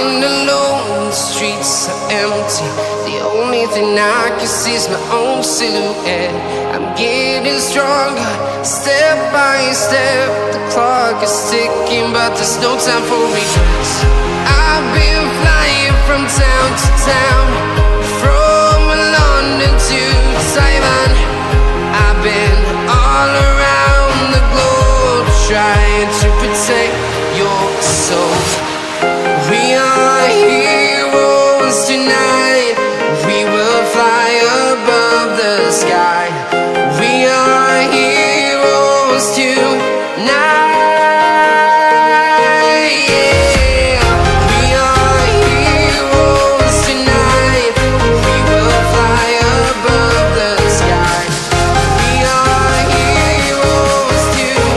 Walking alone, the streets are empty. The only thing I can see is my own silhouette. I'm getting stronger, step by step. The clock is ticking, but there's no time for regrets. I've been flying from town to town, from London to Taiwan. I've been all around the globe, trying to protect your soul. We are heroes tonight. We will fly above the sky. We are heroes tonight. Yeah. We are heroes tonight. We will fly above the sky. We are heroes tonight.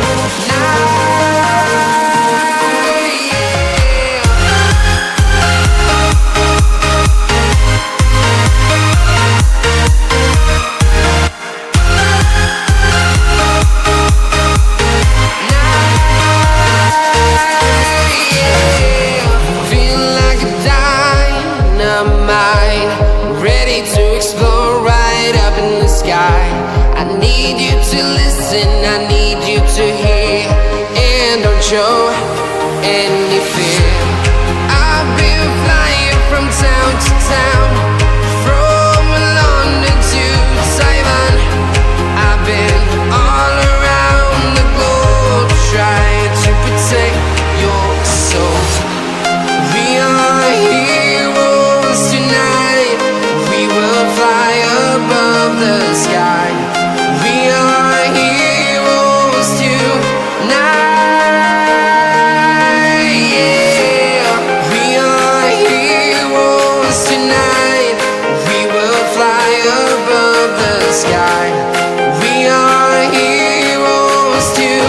Ready to explore right up in the sky. I need you to listen, I need you to hear, and don't show any fear. I've been flying from town to town, from London to Taiwan. I've been all around the globe, trying to protect your soul. We are heroes tonight. We will fly above the sky. We are heroes tonight. Yeah. We are heroes tonight. We will fly above the sky. We are heroes tonight.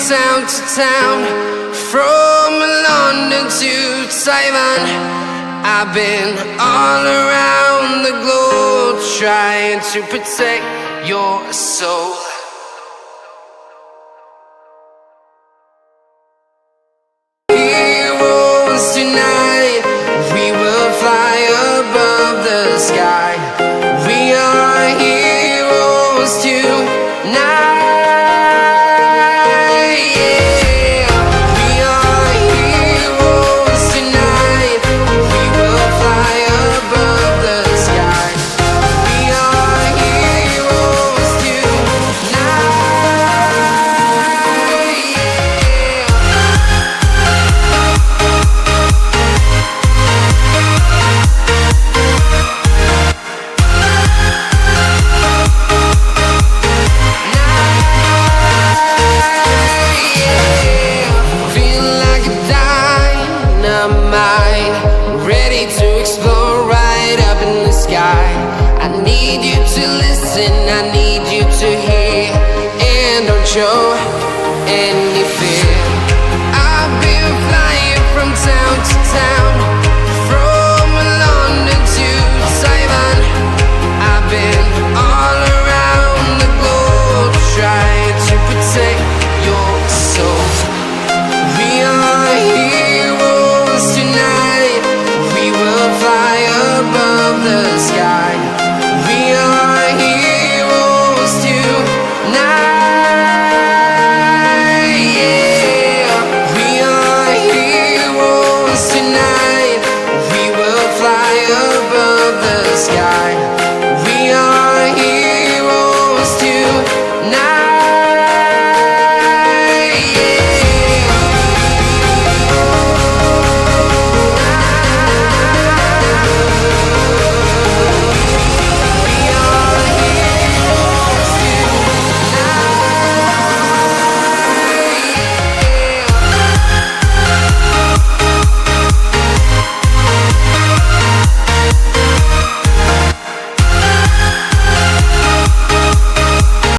Town to town, from London to Taiwan. I've been all around the globe, trying to protect your soul. Heroes tonight. We will fly above the sky. We are heroes tonight. Ready to explore right up in the sky. I need you to listen, I need you to hear, and don't show